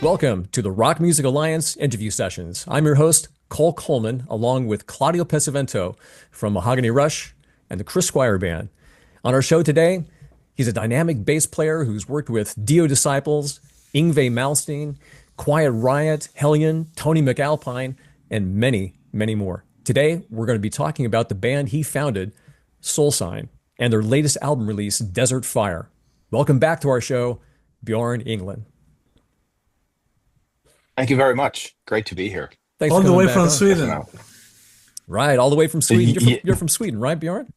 Welcome to the Rock Music Alliance interview sessions. I'm your host, Cole Coleman, along with Claudio Pesavento from Mahogany Rush and the Chris Squire Band. On our show today, he's a dynamic bass player who's worked with DIO Disciples, Yngwie Malmsteen, Quiet Riot, Hellion, Tony McAlpine, and many, many more. Today, we're going to be talking about the band he founded, Soulsign, and their latest album release, Desert Fire. Welcome back to our show, Bjorn Englen. Thank you very much. Great to be here. Thanks All for the coming way back from on. Sweden. Right, all the way from Sweden. Yeah. You're from Sweden, right, Bjorn?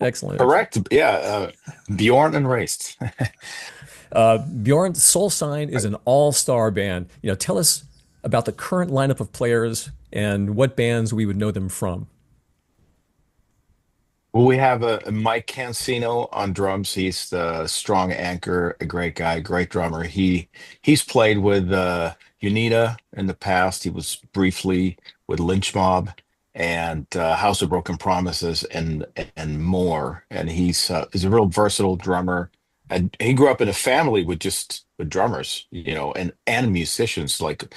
Excellent. Correct. Yeah. Bjorn and raised. Bjorn, Soulsign is an all-star band. Tell us about the current lineup of players and what bands we would know them from. Well, we have a Mike Cancino on drums. He's the strong anchor, a great guy, great drummer. He's played with Unita in the past. He was briefly with Lynch Mob and House of Broken Promises and more. And he's a real versatile drummer. And he grew up in a family with drummers, and musicians. Like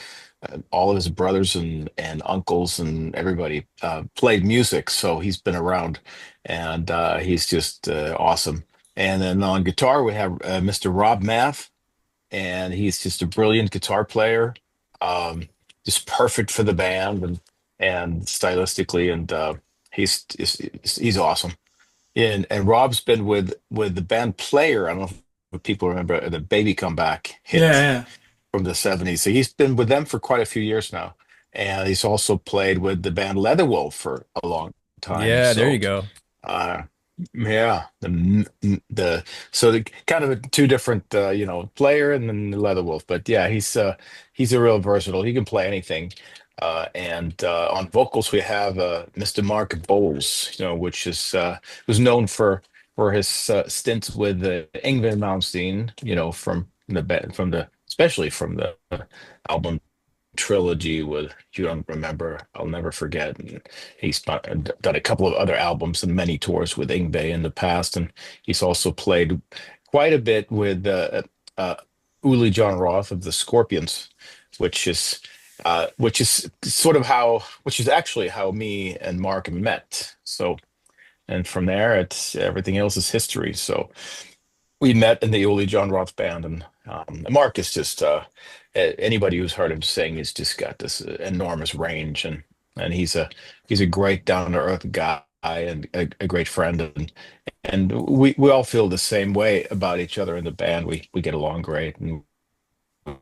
all of his brothers and uncles and everybody played music. So he's been around, and he's just awesome. And then on guitar, we have Mr. Rob Math, and he's just a brilliant guitar player, just perfect for the band and stylistically, and he's awesome. And Rob's been with the band Player. I don't know if people remember the Baby Comeback hit Yeah. from the 70s. So he's been with them for quite a few years now. And he's also played with the band Leatherwolf for a long time. Yeah, there So you go. uh yeah, so the kind of two different Player and then Leatherwolf. But yeah, he's a real versatile. He can play anything. And on vocals we have Mr. Mark Bowles, which is was known for his stints with Yngwie Malmsteen, especially from the album Trilogy with You Don't Remember, I'll Never Forget. And he's done a couple of other albums and many tours with Yngwie in the past, and he's also played quite a bit with Uli John Roth of the Scorpions, which is which is actually how me and Mark met. So, and from there, it's everything else is history. So we met in the Uli John Roth band, and Mark is just anybody who's heard him sing has just got this enormous range, and he's a great down to earth guy and a great friend, and we all feel the same way about each other in the band. We get along great, and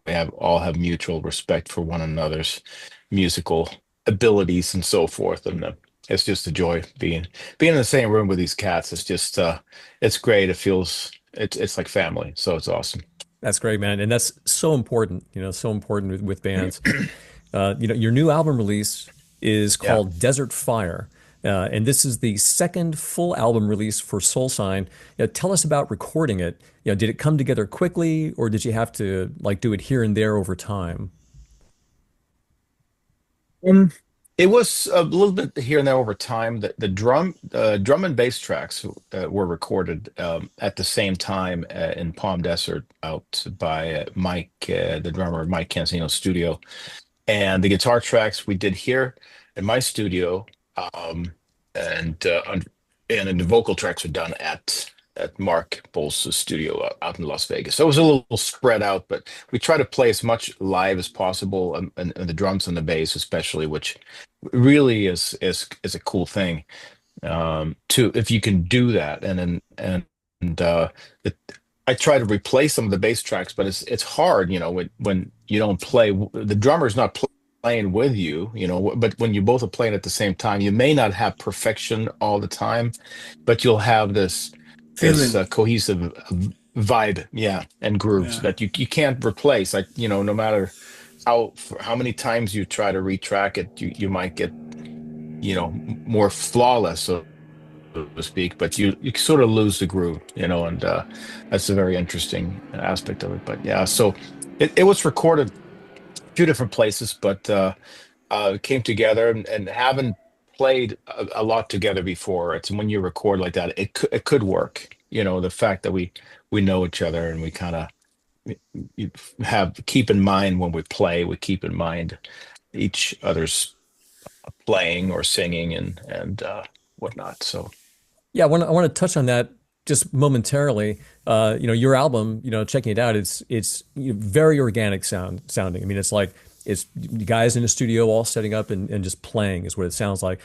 we all have mutual respect for one another's musical abilities and so forth. And it's just a joy being in the same room with these cats. It's just it's great. It feels it's like family. So it's awesome. That's great, man. And that's so important, so important with bands. Your new album release is Yeah. called Desert Fire. And this is the second full album release for Soulsign. Tell us about recording it. Did it come together quickly, or did you have to do it here and there over time? It was a little bit here and there over time. The drum and bass tracks were recorded at the same time in Palm Desert out by Mike, the drummer, Mike Cancino's studio. And the guitar tracks we did here in my studio, and then the vocal tracks were done at Mark Bowles' studio out in Las Vegas. So it was a little spread out, but we try to play as much live as possible, and the drums and the bass especially, which really is a cool thing. To if you can do that, it, I try to replace some of the bass tracks, but it's hard, when you don't play. The drummer's not playing with you, but when you both are playing at the same time, you may not have perfection all the time, but you'll have this Feeling. cohesive vibe, yeah, and grooves Yeah. that you can't replace. Like, no matter how many times you try to retrack it, you might get more flawless, so to speak, but you sort of lose the groove, and that's a very interesting aspect of it. But yeah, so it was recorded a few different places, but came together, and haven't played a lot together before. It's when you record like that, it could work. The fact that we know each other, and we kind of you have keep in mind when we play, we keep in mind each other's playing or singing and whatnot. So Yeah, I want to touch on that just momentarily. Your album, checking it out, it's very organic sounding. I mean, it's like it's you guys in the studio all setting up and just playing is what it sounds like.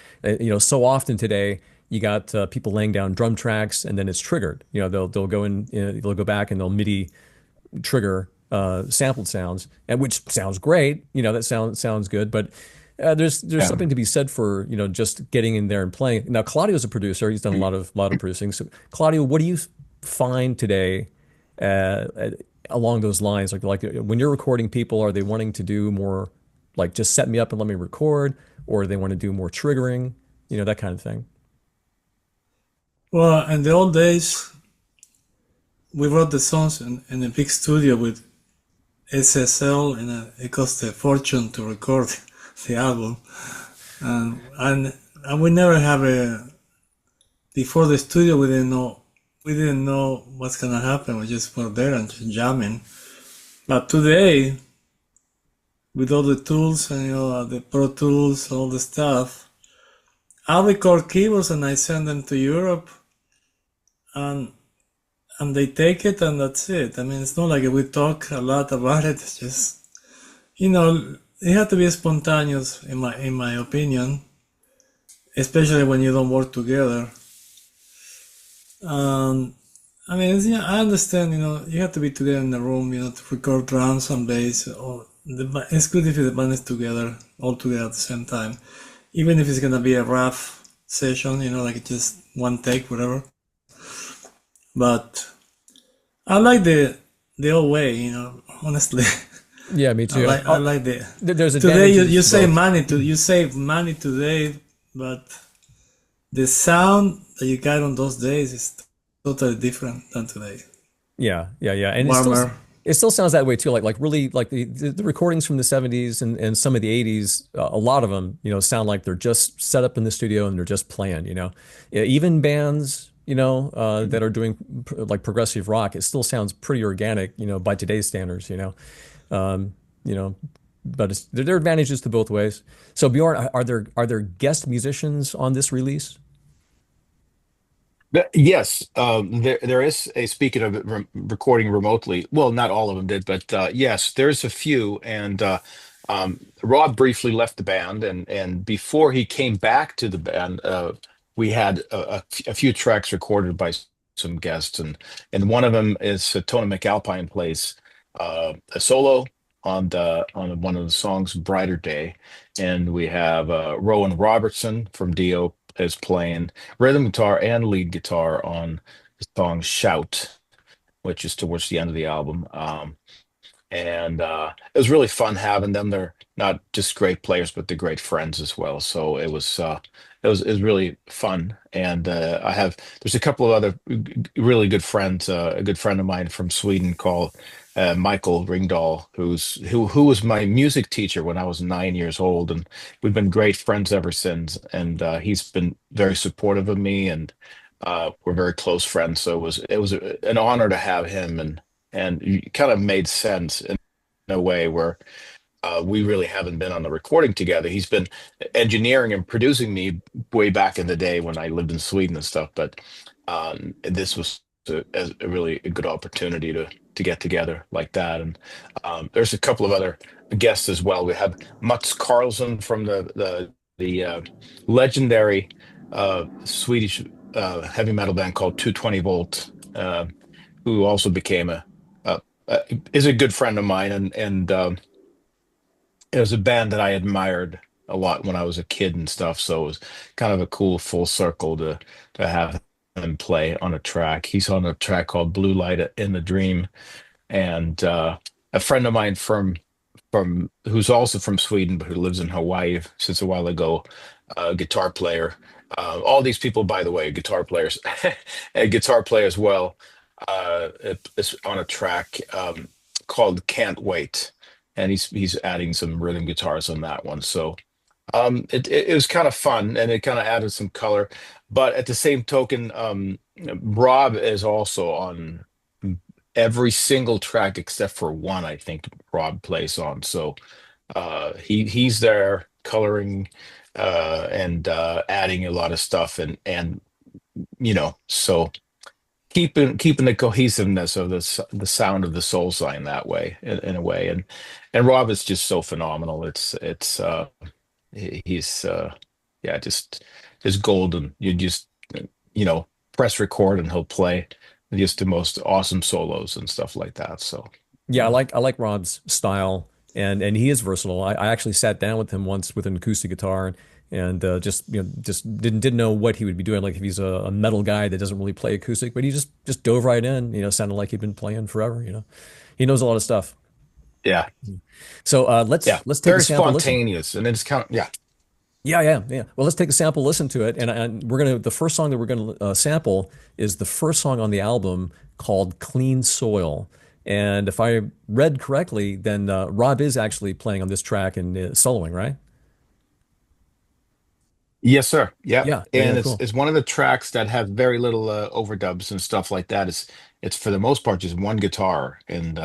So often today you got people laying down drum tracks and then it's triggered. They'll go in, they'll go back and they'll MIDI trigger sampled sounds, and which sounds great. That sounds good, but there's yeah. something to be said for just getting in there and playing. Now Claudio's a producer; he's done a lot of producing. So Claudio, what do you find today along those lines? Like when you're recording people, are they wanting to do more like just set me up and let me record, or they want to do more triggering, that kind of thing? Well, in the old days, we wrote the songs in a big studio with SSL, and it cost a fortune to record the album. And we never have before the studio, we didn't know what's gonna happen. We just were there and just jamming. But today, with all the tools and the Pro Tools, all the stuff, I record keyboards and I send them to Europe, and they take it and that's it. I mean, it's not like we talk a lot about it. It's just, it had to be spontaneous in my opinion, especially when you don't work together. I mean, I understand, you have to be together in the room, to record drums and bass. It's good if the band is together, all together at the same time. Even if it's gonna be a rough session, like just one take, whatever. But I like the old way, honestly. Yeah, me too. I like There's today advantages you to save both. money you save money today, but the sound that you got on those days is totally different than today. Yeah, and Warmer. it still sounds that way too. Like really, like the recordings from the '70s and some of the '80s, a lot of them, sound like they're just set up in the studio and they're just playing. Yeah, even bands, that are doing like progressive rock, it still sounds pretty organic, by today's standards. Um, you know, but there are advantages to both ways. So Bjorn, are there guest musicians on this release? Yes, there is a speaking of recording remotely. Well, not all of them did, but yes, there's a few. And Rob briefly left the band, and before he came back to the band, we had a few tracks recorded by some guests, and one of them is Tony McAlpine plays a solo on one of the songs, "Brighter Day," and we have Rowan Robertson from Dio is playing rhythm guitar and lead guitar on the song "Shout," which is towards the end of the album. And it was really fun having them. They're not just great players, but they're great friends as well. So it was really fun. And there's a couple of other really good friends. A good friend of mine from Sweden called Michael Ringdahl, who was my music teacher when I was 9 years old, and we've been great friends ever since. And he's been very supportive of me, and we're very close friends. So it was an honor to have him, and it kind of made sense in a way where we really haven't been on the recording together. He's been engineering and producing me way back in the day when I lived in Sweden and stuff, but this was a really good opportunity to get together like that. And there's a couple of other guests as well. We have Mats Karlsson from the legendary Swedish heavy metal band called 220 Volt, who also became is a good friend of mine, and it was a band that I admired a lot when I was a kid and stuff. So it was kind of a cool full circle to have him play on a track. He's on a track called "Blue Light in the Dream," and a friend of mine from who's also from Sweden but who lives in Hawaii since a while ago, a guitar player. All these people, by the way, guitar players, a guitar player as well. It's on a track called "Can't Wait," and he's adding some rhythm guitars on that one. So it was kind of fun, and it kind of added some color. But at the same token, Rob is also on every single track except for one, I think Rob plays on. So he's there coloring and adding a lot of stuff, and so keeping the cohesiveness of the sound of the soul sign that way, in a way. And Rob is just so phenomenal. He's yeah, just golden. You just press record and he'll play just the most awesome solos and stuff like that. So Yeah, I like Rob's style, and he is versatile. I actually sat down with him once with an acoustic guitar, and just didn't know what he would be doing. Like if he's a metal guy that doesn't really play acoustic, but he just dove right in. Sounded like he'd been playing forever. He knows a lot of stuff. yeah, So let's take very a sample. spontaneous, and it's kind of Yeah. Well, let's take a sample, listen to it, and the first song that we're gonna sample is the first song on the album called "Clean Soil." And if I read correctly, then Rob is actually playing on this track and soloing, right? Yes, sir. Yeah. Yeah, And cool. it's one of the tracks that have very little overdubs and stuff like that. It's for the most part just one guitar, and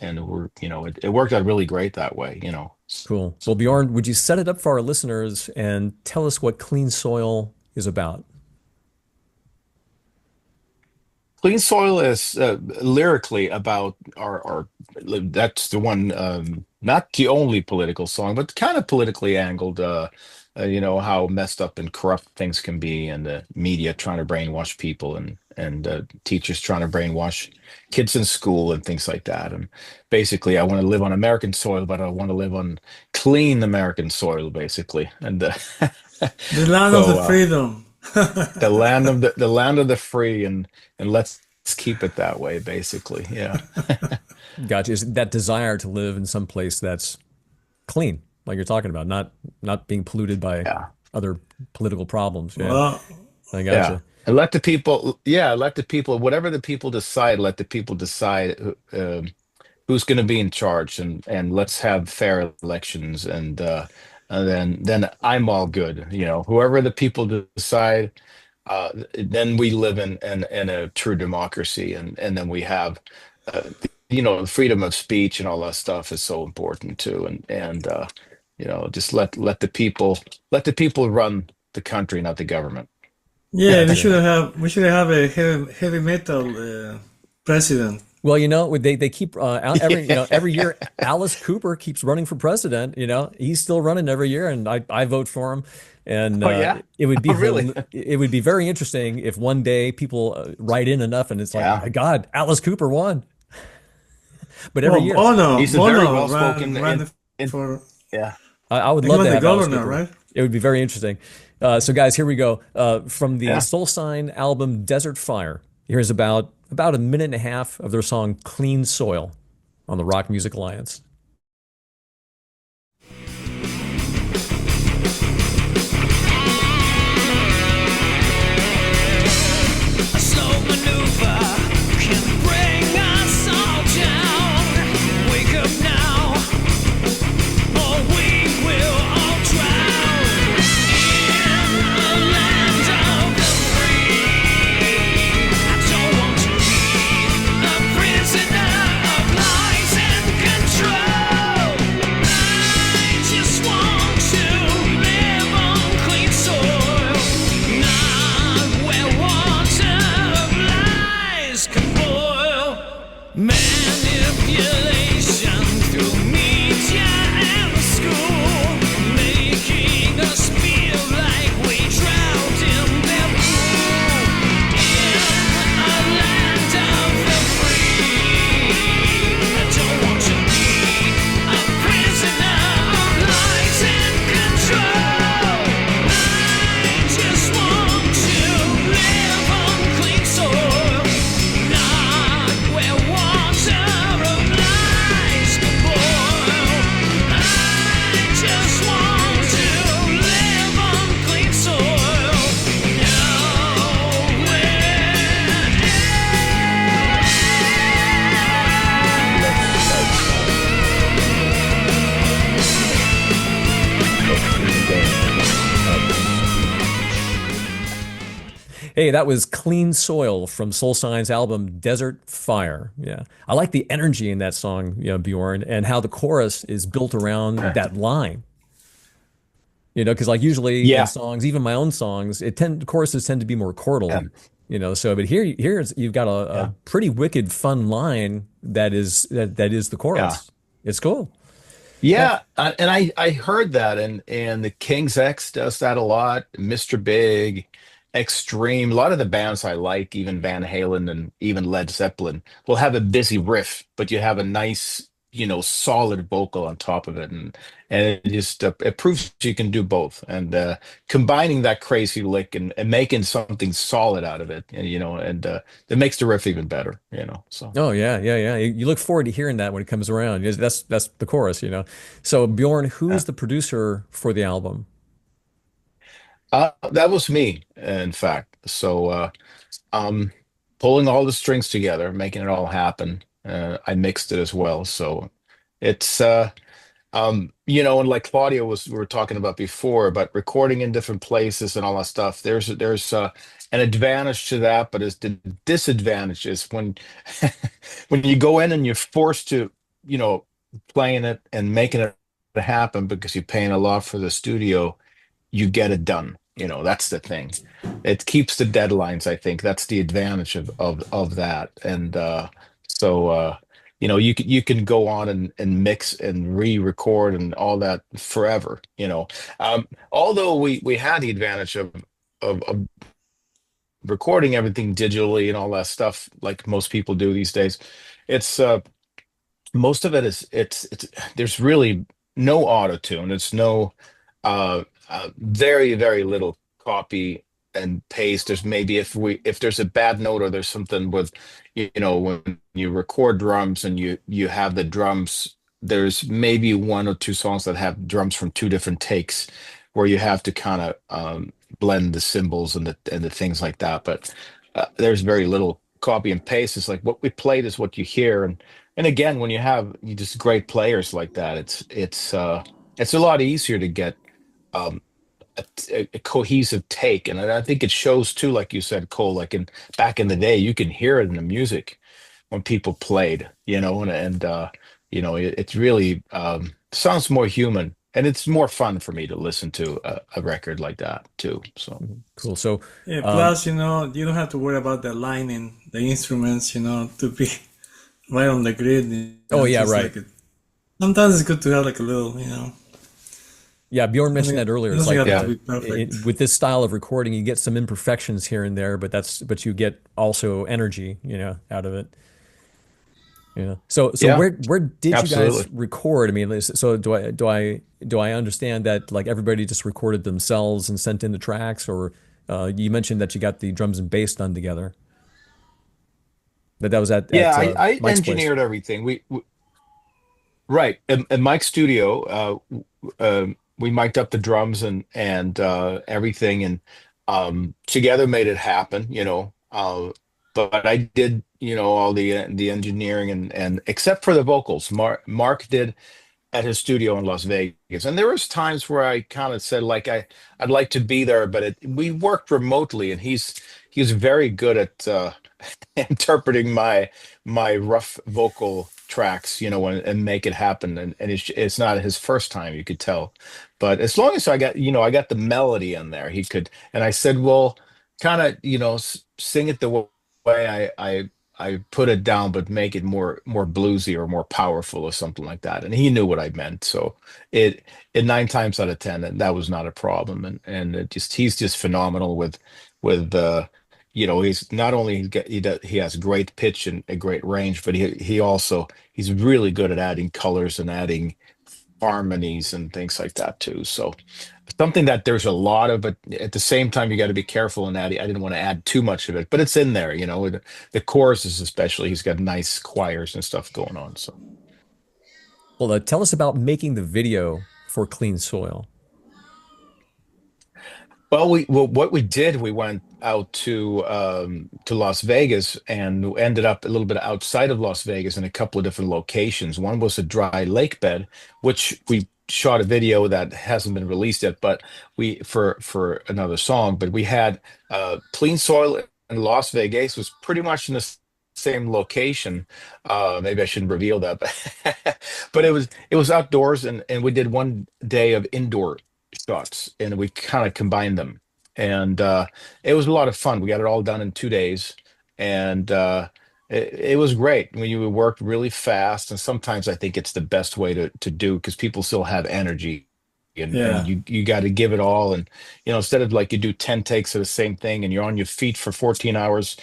it worked out really great that way. Cool. Well, Bjorn, would you set it up for our listeners and tell us what Clean Soil is about? Clean Soil is lyrically about our that's the one, not the only political song, but kind of politically angled. How messed up and corrupt things can be, and the media trying to brainwash people, and teachers trying to brainwash kids in school and things like that. And basically, I want to live on American soil, but I want to live on clean American soil, basically. And The land of the freedom. the land of the free, and let's keep it that way, basically. Yeah. Gotcha. Is that desire to live in some place that's clean, like you're talking about, not being polluted by other political problems. Yeah, Well, I gotcha. And let the people, whatever the people decide, let the people decide who's going to be in charge, and let's have fair elections, and then I'm all good. Whoever the people decide, then we live in a true democracy, and then we have freedom of speech and all that stuff is so important too, and just let the people run the country, not the government. yeah, we should have a heavy metal president. Well, they keep every year Alice Cooper keeps running for president. He's still running every year, and I vote for him. And it would be really? It would be very interesting if one day people write in enough, and it's like, Yeah. oh my God, Alice Cooper won. But every year, Bono, He's a very Bono well-spoken ran in- for Yeah. I would become love to the have Alice governor, Cooper. right? It would be very interesting. So, guys, here we go. From the Yeah. Soul Sign album Desert Fire. Here's about a minute and a half of their song Clean Soil on the Rock Music Alliance. A slow maneuver can bring us all down. Wake up now, or we will all drown in a land of the free. I don't want to be a prisoner of lies and control. I just want to live on clean soil, not where water of lies can boil. Manipulation through media and school, making us feel like we drowned in their pool. In a land of the free, I don't want to be a prisoner of lies and control. I just want to live on clean soil, not where water of lies can boil. I just want to live on clean soil, Hey, that was Clean Soil from Soulsign's album Desert Fire. Yeah. I like the energy in that song, Bjorn, and how the chorus is built around that line. Because like usually in Yeah. songs, even my own songs, choruses tend to be more chordal, Yeah. so but you've got a Yeah. pretty wicked fun line that is the Yeah. chorus. It's cool. Yeah. Yeah, and I heard that, and the King's X does that a lot. Mr. Big, Extreme, a lot of the bands I like, even Van Halen and even Led Zeppelin, will have a busy riff, but you have a nice, solid vocal on top of it, and it just it proves you can do both, and combining that crazy lick and making something solid out of it, and it makes the riff even better, so. Oh yeah, yeah, yeah. You look forward to hearing that when it comes around. That's the chorus. So Bjorn, who's the producer for the album? That was me, in fact. So, um, pulling all the strings together, making it all happen. I mixed it as well. So it's, and like Claudio we were talking about before, but recording in different places and all that stuff. There's an advantage to that, but the disadvantage is when when you go in and you're forced to, you know, playing it and making it happen because you're paying a lot for the studio, you get it done. That's the thing. It keeps the deadlines, I think. That's the advantage of that. And you can go on and mix and re-record and all that forever. Although we had the advantage of recording everything digitally and all that stuff, like most people do these days, it's most of it is it's there's really no auto tune. It's no very, very little copy and paste. There's maybe if there's a bad note or there's something with, when you record drums and you have the drums, there's maybe one or two songs that have drums from two different takes where you have to kind of blend the cymbals and the things like that. But there's very little copy and paste. It's like what we played is what you hear. And again, when you just great players like that, it's a lot easier to get um, a cohesive take, and I think it shows too, like you said, Cole. Like back in the day, you can hear it in the music when people played, it really sounds more human, and it's more fun for me to listen to a record like that too. So Cool. So, Yeah, um, plus, you don't have to worry about the lining, the instruments, to be right on the grid. oh yeah, Just right. like sometimes it's good to have like a little, Yeah, Bjorn mentioned that earlier. it It's doesn't like have yeah, to be perfect. with this style of recording, you get some imperfections here and there, but you get also energy, out of it. Yeah. So yeah, where did you guys absolutely. record? I mean, so do I understand that like everybody just recorded themselves and sent in the tracks, or you mentioned that you got the drums and bass done together? That was at Yeah, I Mike's place. engineered everything. Right. In Mike's studio, we mic'd up the drums and everything, and together made it happen. But I did, all the engineering and except for the vocals, Mark did at his studio in Las Vegas. And there was times where I kind of said like I'd like to be there, but we worked remotely, and he's very good at interpreting my rough vocal tracks, and make it happen. And it's not his first time, you could tell. But as long as I got the melody in there, he could. And I said, well, kind of, sing it the way I put it down, but make it more bluesy or more powerful or something like that. And he knew what I meant. So it 9 times out of 10, and that was not a problem. And he's just phenomenal with he's not only he has great pitch and a great range, but he's really good at adding colors and adding harmonies and things like that too. So something that there's a lot of, but at the same time you got to be careful in adding. I didn't want to add too much of it, but it's in there. The choruses especially. He's got nice choirs and stuff going on. So Well, tell us about making the video for Clean Soil. what we did, we went out to Las Vegas and ended up a little bit outside of Las Vegas in a couple of different locations. One was a dry lake bed, which we shot a video that hasn't been released yet, but we for another song. But we had Clean Soil in Las Vegas was pretty much in the same location. Maybe I shouldn't reveal that, but but it was outdoors, and we did one day of indoor shots, and we kind of combined them, and it was a lot of fun. We got it all done in 2 days, and it was great when you worked really fast. And sometimes I think it's the best way to do, because people still have energy. And Yeah. you got to give it all, and instead of like you do 10 takes of the same thing and you're on your feet for 14 hours.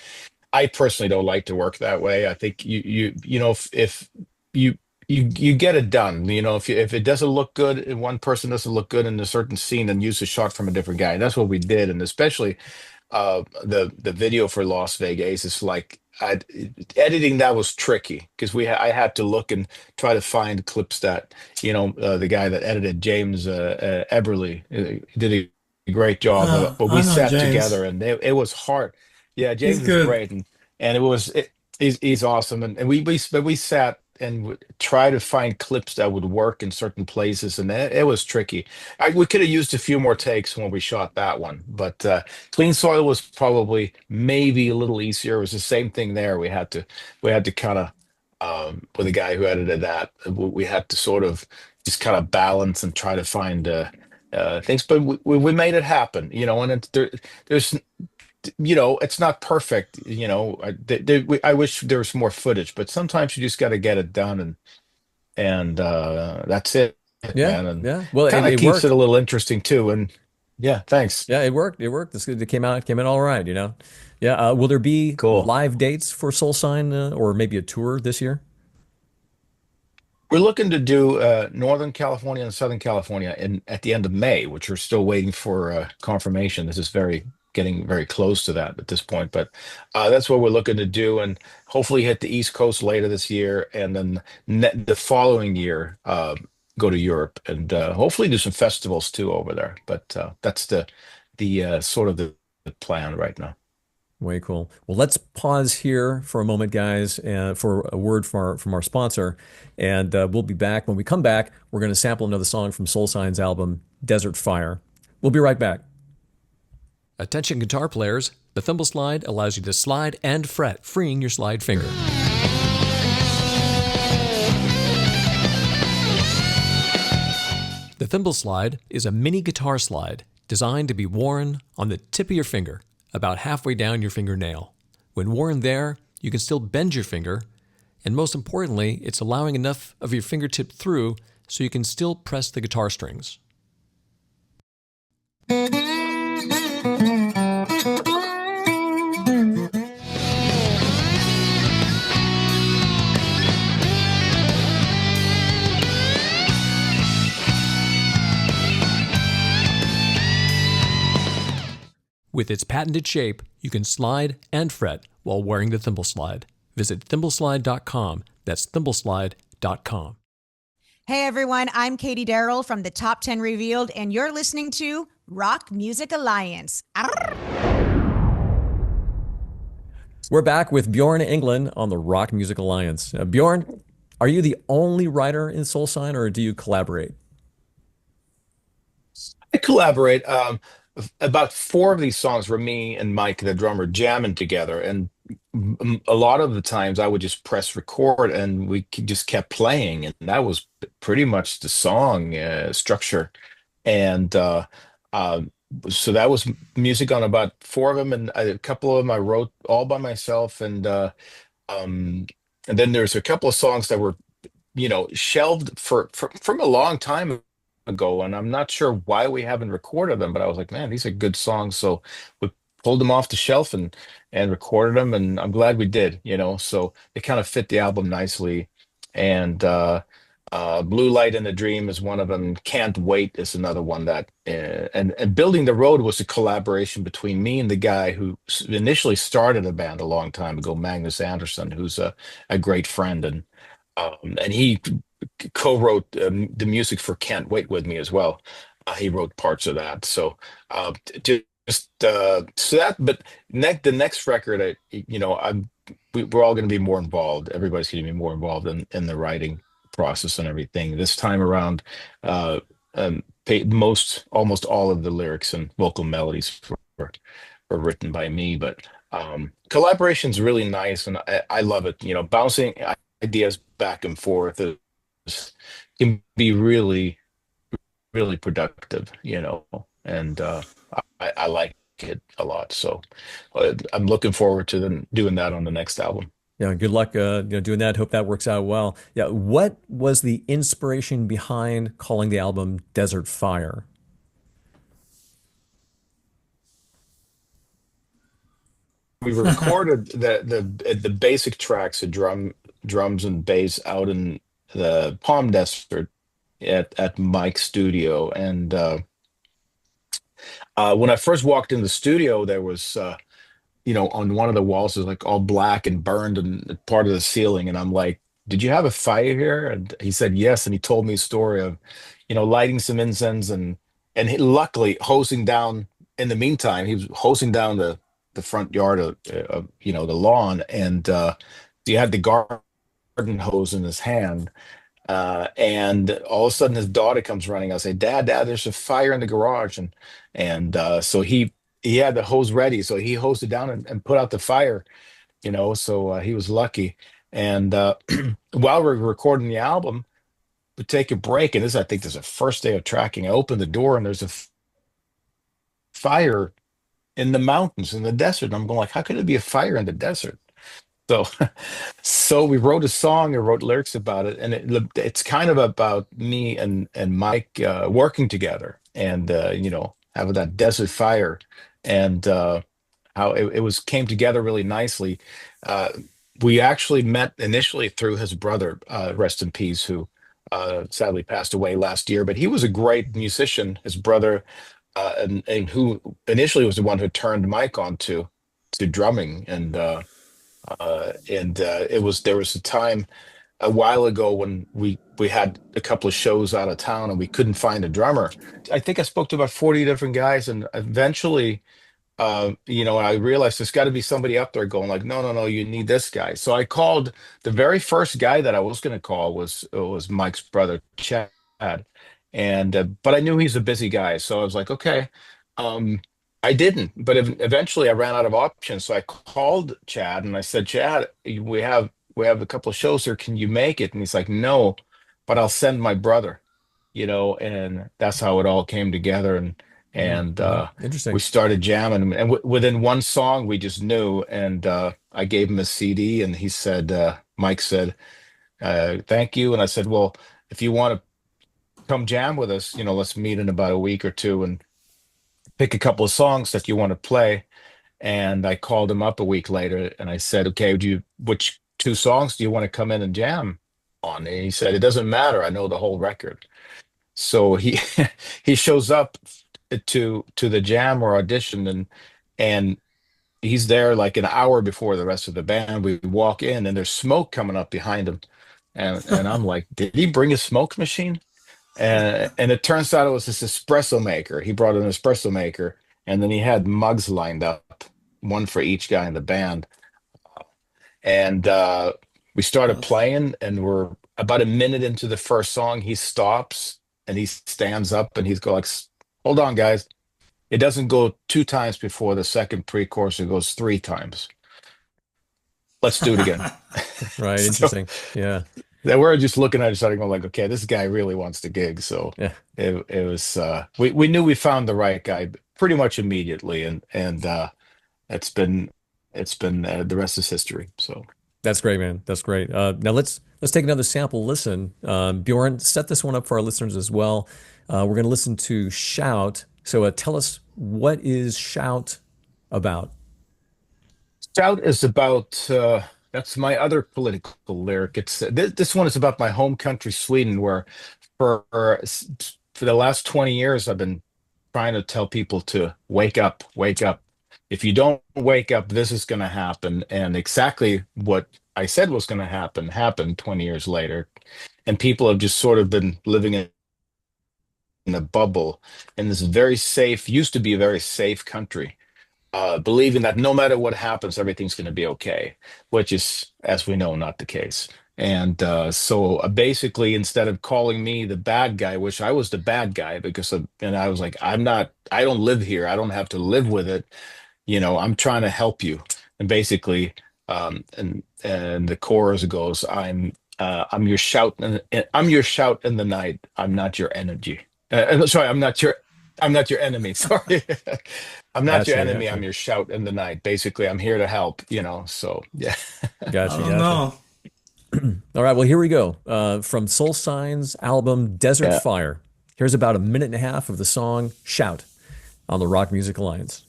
I personally don't like to work that way. I think if you get it done. If it doesn't look good, if one person doesn't look good in a certain scene, then use a shot from a different guy. That's what we did, and especially the video for Las Vegas is like, editing that was tricky, because I had to look and try to find clips that the guy that edited, James Eberly, did a great job. But we I know sat James. together, and it was hard. Yeah, James is good. great, and he's awesome, and we sat and try to find clips that would work in certain places, and it was tricky. We could have used a few more takes when we shot that one, but Clean Soil was probably maybe a little easier. It was the same thing there. We had to kind of with the guy who edited that, we had to sort of just kind of balance and try to find things, but we made it happen, and there's it's not perfect. I wish there was more footage, but sometimes you just got to get it done, and that's it, Yeah, man. And yeah. Well, kind of it keeps worked. it a little interesting too. And yeah, thanks. Yeah, it worked. It worked. It came in all right. Yeah. Will there be Cool. live dates for Soul Sign, or maybe a tour this year? We're looking to do Northern California and Southern California at the end of May, which we're still waiting for confirmation. This is getting very close to that at this point, but that's what we're looking to do, and hopefully hit the East Coast later this year, and then the following year go to Europe, and hopefully do some festivals too over there. But that's the sort of the plan right now. Way cool. Well, let's pause here for a moment, guys, for a word from our sponsor, and we'll be back. When we come back, we're going to sample another song from Soul Sign's album, Desert Fire. We'll be right back. Attention guitar players, the thimble slide allows you to slide and fret, freeing your slide finger. The thimble slide is a mini guitar slide designed to be worn on the tip of your finger, about halfway down your fingernail. When worn there, you can still bend your finger, and most importantly, it's allowing enough of your fingertip through so you can still press the guitar strings. With its patented shape, you can slide and fret while wearing the thimble slide. Visit thimbleslide.com. That's thimbleslide.com. Hey everyone, I'm Katie Daryl from the Top 10 Revealed, and you're listening to Rock Music Alliance. Arr! We're back with Bjorn Englen on the Rock Music Alliance. Bjorn, are you the only writer in Soul Sign, or do you collaborate? I collaborate. About 4 of these songs were me and Mike, the drummer, jamming together, and a lot of the times I would just press record and just kept playing, and that was pretty much the song structure. And so that was music on about 4 of them, and a couple of them I wrote all by myself, and then there's a couple of songs that were shelved from a long time ago, and I'm not sure why we haven't recorded them, but I was like, man, these are good songs, so we pulled them off the shelf and recorded them, and I'm glad we did. So they kind of fit the album nicely. And Blue Light in a Dream is one of them. Can't Wait is another one that and Building the Road was a collaboration between me and the guy who initially started a band a long time ago, Magnus Andersson, who's a great friend, and he co-wrote the music for Can't Wait with me as well. He wrote parts of that. So so that, but the next record, we're all going to be more involved. Everybody's going to be more involved in the writing process and everything. This time around, uh, almost all of the lyrics and vocal melodies were written by me, but collaboration's really nice, and I love it. You know, bouncing ideas back and forth can be really, really productive, you know, and I like it a lot. So I'm looking forward to them doing that on the next album. Yeah, good luck, doing that. Hope that works out well. Yeah, what was the inspiration behind calling the album Desert Fire? We recorded the basic tracks of drums and bass out in the Palm Desert at Mike's studio, and when I first walked in the studio, there was on one of the walls is like all black and burned and part of the ceiling, and I'm like, "Did you have a fire here?" And he said yes, and he told me a story of lighting some incense and luckily hosing down. In the meantime, he was hosing down the front yard of the lawn, and he had the garden hose in his hand, and all of a sudden his daughter comes running. I say, Dad, there's a fire in the garage, and so he had the hose ready, so he hosed it down and put out the fire, so he was lucky. And while we're recording the album, we take a break, and I think this is the first day of tracking. I open the door and there's a fire in the mountains, in the desert. And I'm going like, how could it be a fire in the desert? So, so we wrote a song and wrote lyrics about it, and it's kind of about me and Mike working together, and having that desert fire, and how it came together really nicely. We actually met initially through his brother, rest in peace, who sadly passed away last year, but he was a great musician. His brother, and who initially was the one who turned Mike on to drumming, and there was a time a while ago when we had a couple of shows out of town and we couldn't find a drummer. I think I spoke to about 40 different guys, and eventually I realized there's got to be somebody up there going like, no, you need this guy. So I called. The very first guy that I was going to call was Mike's brother, Chad. And but I knew he's a busy guy, so I was like, okay. I didn't, but eventually I ran out of options. So I called Chad and I said, Chad, we have a couple of shows here. Can you make it? And he's like, no, but I'll send my brother, and that's how it all came together. And Interesting. we started jamming, and within one song we just knew. And I gave him a CD, and he said, Mike said, thank you. And I said, well, if you want to come jam with us, let's meet in about a week or two and pick a couple of songs that you want to play. And I called him up a week later and I said, okay, which two songs do you want to come in and jam on? And he said, it doesn't matter, I know the whole record. So he he shows up to the jam or audition, and he's there like an hour before the rest of the band. We walk in and there's smoke coming up behind him, and I'm like, did he bring a smoke machine? And it turns out it was this espresso maker. He brought an espresso maker, and then he had mugs lined up, one for each guy in the band. And we started playing, and we're about a minute into the first song. He stops and he stands up and he's go like, hold on, guys. It doesn't go two times before the second pre-chorus. It goes three times. Let's do it again. Right. So, Interesting. Yeah. that we're just looking at each other going like, okay, this guy really wants to gig. So Yeah. it was we knew we found the right guy pretty much immediately, and it's been the rest is history. So That's great, man. That's great. Now let's take another sample listen. Bjorn, set this one up for our listeners as well. We're going to listen to Shout. So tell us, what is Shout about? Shout is about that's my other political lyric. It's this one is about my home country, Sweden, where for the last 20 years I've been trying to tell people to wake up, wake up. If you don't wake up, this is going to happen. And exactly what I said was going to happen happened 20 years later. And people have just sort of been living in a bubble in this very safe, used to be a very safe country, believing that no matter what happens, everything's going to be okay, which is, as we know, not the case. And so basically, instead of calling me the bad guy, which I was the bad guy because and I was like, I don't live here. I don't have to live with it. I'm trying to help you. And basically, and the chorus goes, I'm your shout, I'm your shout in the night. I'm not your energy. Sorry, I'm not your enemy. Sorry, I'm not your Gotcha, enemy. gotcha. I'm your shout in the night. Basically, I'm here to help. So yeah. Gotcha, I don't gotcha. know. All right, well, here we go. From Soul Sign's album Desert Yeah. Fire. Here's about a minute and a half of the song Shout on the Rock Music Alliance.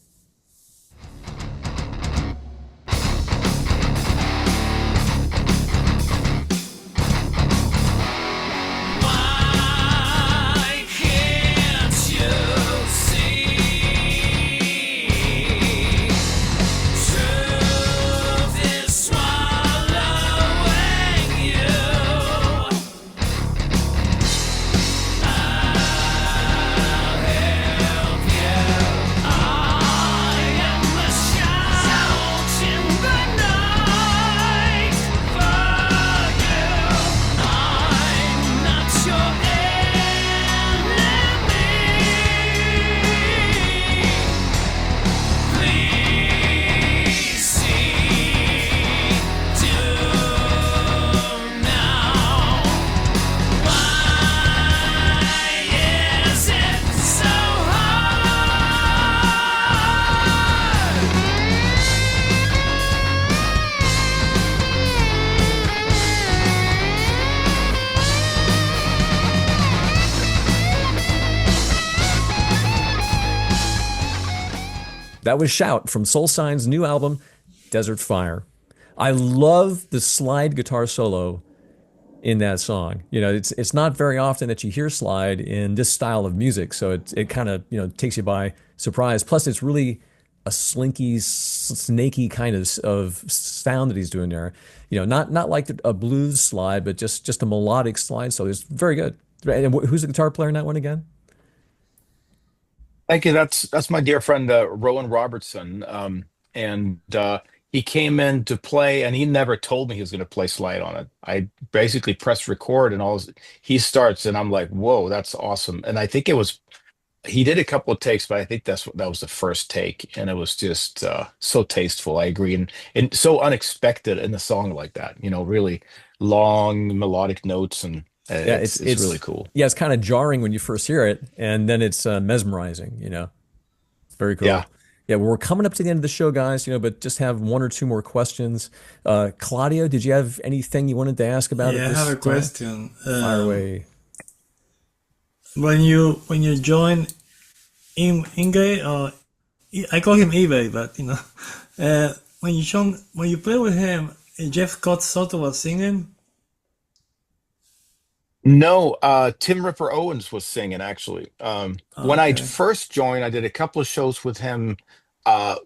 Why can't you see? Truth is swallowing you. I'll help you. I am the shout in the night for you. I'm not your enemy. Please see, do now. Why is it so hard? That was Shout from Soul Sign's new album, Desert Fire. I love the slide guitar solo in that song. It's not very often that you hear slide in this style of music, so it kind of takes you by surprise. Plus, it's really a slinky, snaky kind of sound that he's doing there. Not like a blues slide, but just a melodic slide. So it's very good. And who's the guitar player in that one again? Thank you. That's my dear friend Rowan Robertson, and he came in to play, and he never told me he was going to play slide on it. I basically pressed record, and he starts, and I'm like, "Whoa, that's awesome!" And I think he did a couple of takes, but I think that was the first take, and it was just so tasteful. I agree, and so unexpected in a song like that. Really long melodic notes, and Yeah, it's really cool. Yeah, it's kind of jarring when you first hear it, and then it's mesmerizing. It's very cool. Yeah. Yeah, well, we're coming up to the end of the show, guys. But just have one or two more questions. Claudio, did you have anything you wanted to ask about? Yeah, I at this have a time? question. Fire away. When you join Yngwie, or I call him eBay, but when you play with him, Jeff Scott sort of was singing. No, Tim Ripper Owens was singing actually. When I Okay. first joined, I did a couple of shows with him, uh,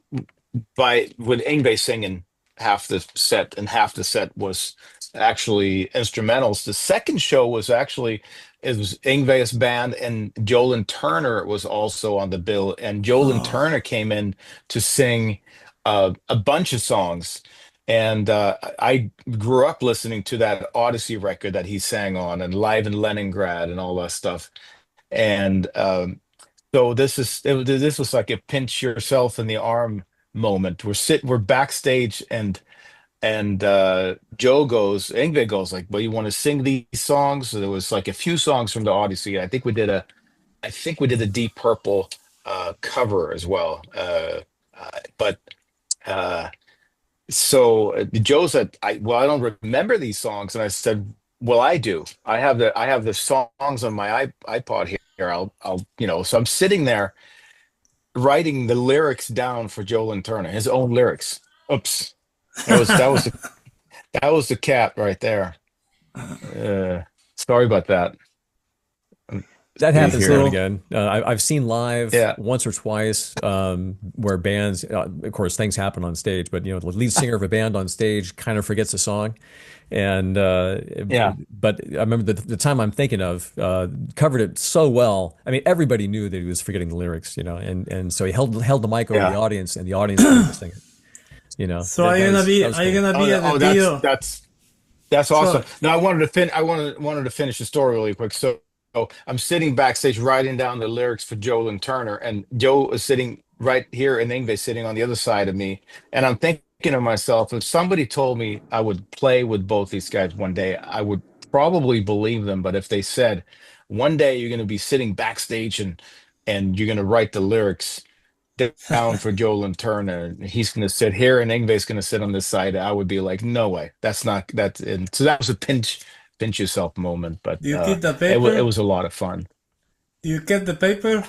with Yngwie singing half the set, and half the set was actually instrumentals. The second show was actually it was Yngwie's band, and Jolyn Turner was also on the bill, and Jolyn Oh, Turner came in to sing a bunch of songs. And I grew up listening to that Odyssey record that he sang on, and Live in Leningrad, and all that stuff. And so this was like a pinch yourself in the arm moment. We're backstage, and Yngwie goes like, "Well, you want to sing these songs?" So there was like a few songs from the Odyssey. I think we did a Deep Purple cover as well. But so Joe said, I don't remember these songs," and I said, "Well, I do. I have the songs on my iPod here. I'll. So I'm sitting there writing the lyrics down for Jolyn Turner, his own lyrics. Oops, that was the cat right there. Sorry about that. That You happens hear now and it. again. I've seen live Yeah. once or twice where bands, of course, things happen on stage, but the lead singer of a band on stage kind of forgets a song, and Yeah. But I remember the time I'm thinking of covered it so well. I mean, everybody knew that he was forgetting the lyrics, and so he held the mic over Yeah. the audience, and the audience started to sing it. so are you gonna be that was cool. at the Dio? That's That's awesome. So Now wanted to finish the story really quick. So I'm sitting backstage writing down the lyrics for Joel and Turner, and Joe is sitting right here, and Yngwie sitting on the other side of me. And I'm thinking to myself, if somebody told me I would play with both these guys one day, I would probably believe them. But if they said one day you're going to be sitting backstage and you're going to write the lyrics down for Joel and Turner, and he's going to sit here and Yngwie's going to sit on this side, I would be like, no way, that's not that's. And so that was a pinch yourself moment, but do you keep the it paper? was a lot of fun. Do you keep the paper?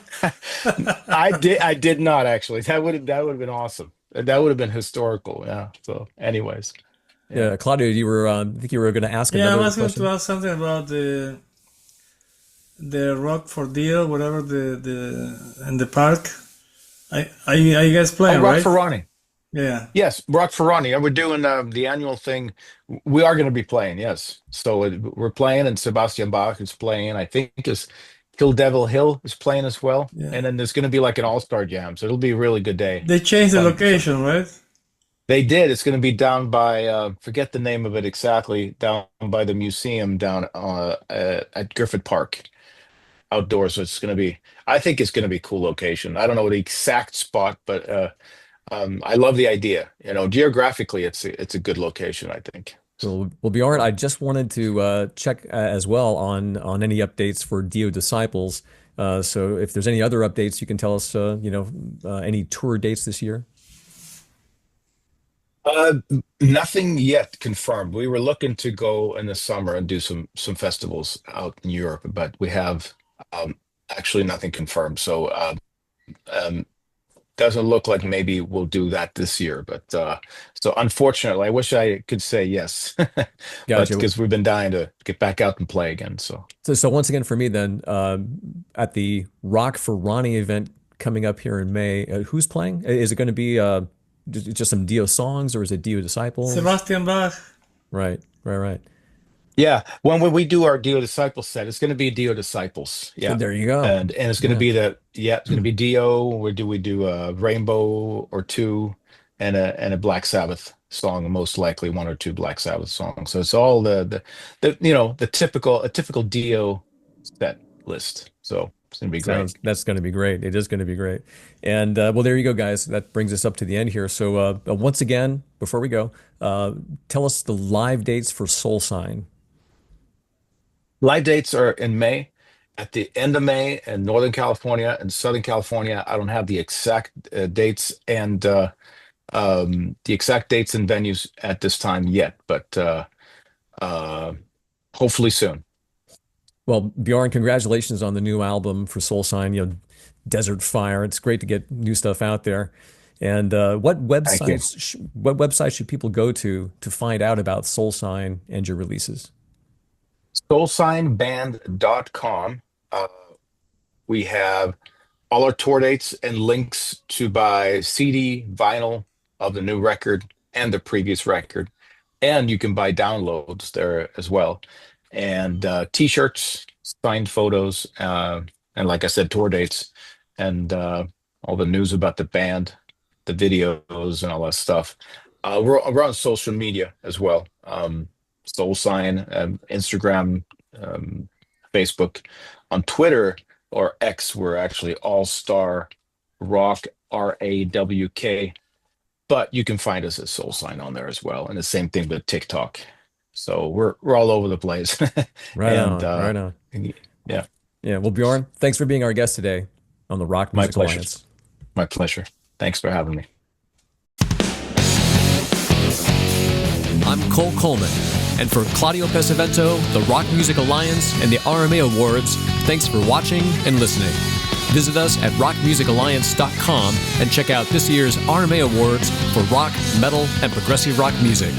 I did not actually. That would have been awesome. That would have been historical. Yeah. So, anyways, Yeah, Claudio, you were I think you were going to ask Yeah, I another was going question. to ask something about the Rock for Deal, whatever in the park. Are you guys playing, Rock right? for Ronnie. Yeah. Yes, Rock for Ronnie. And we're doing the annual thing. We are going to be playing. Yes. So we're playing, and Sebastian Bach is playing. I think is Kill Devil Hill is playing as well. Yeah. And then there's going to be like an all-star jam. So it'll be a really good day. They changed the Fun. location, right? They did. It's going to be down by forget the name of it exactly. Down by the museum down at Griffith Park, outdoors. So it's going to be. I think it's going to be a cool location. I don't know the exact spot, but I love the idea. You know, geographically, it's a good location, I think. Well, Bjorn, I just wanted to check as well on any updates for Dio Disciples. So if there's any other updates, you can tell us, any tour dates this year. Nothing yet confirmed. We were looking to go in the summer and do some festivals out in Europe, but we have actually nothing confirmed. So doesn't look like maybe we'll do that this year. But so unfortunately, I wish I could say yes, but Gotcha. because we've been dying to get back out and play again. So So once again, for me then, at the Rock for Ronnie event coming up here in May, who's playing? Is it going to be just some Dio songs, or is it Dio Disciples? Sebastian Bach. Right. yeah, when we do our Dio Disciples set, it's going to be Dio Disciples. Yeah. There you go. And it's going to be it's going to be Dio. We do a Rainbow or two, and a Black Sabbath song, most likely one or two Black Sabbath songs. So it's all the typical Dio set list. So it's going to be great. That's going to be great. It is going to be great. And well, there you go, guys. That brings us up to the end here. So once again, before we go, tell us the live dates for Soulsign. Live dates are in May, at the end of May in Northern California and Southern California. I don't have the exact dates and the exact dates and venues at this time yet, but hopefully soon. Well, Bjorn, congratulations on the new album for Soulsign, Desert Fire. It's great to get new stuff out there. And what websites should people go to find out about Soulsign and your releases? soulsignband.com. We have all our tour dates and links to buy CD, vinyl of the new record and the previous record. And you can buy downloads there as well. And t-shirts, signed photos, and like I said, tour dates, and all the news about the band, the videos, and all that stuff. We're on social media as well. Soulsign, Instagram, Facebook. On Twitter or X, we're actually All-Star Rock, RAWK. But you can find us at Soulsign on there as well. And the same thing with TikTok. So we're all over the place. Right on. Yeah. Yeah. Well, Bjorn, thanks for being our guest today on the Rock Music pleasure. Alliance. My pleasure. Thanks for having me. I'm Cole Coleman. And for Claudio Pesavento, the Rock Music Alliance, and the RMA Awards, thanks for watching and listening. Visit us at rockmusicalliance.com and check out this year's RMA Awards for rock, metal, and progressive rock music.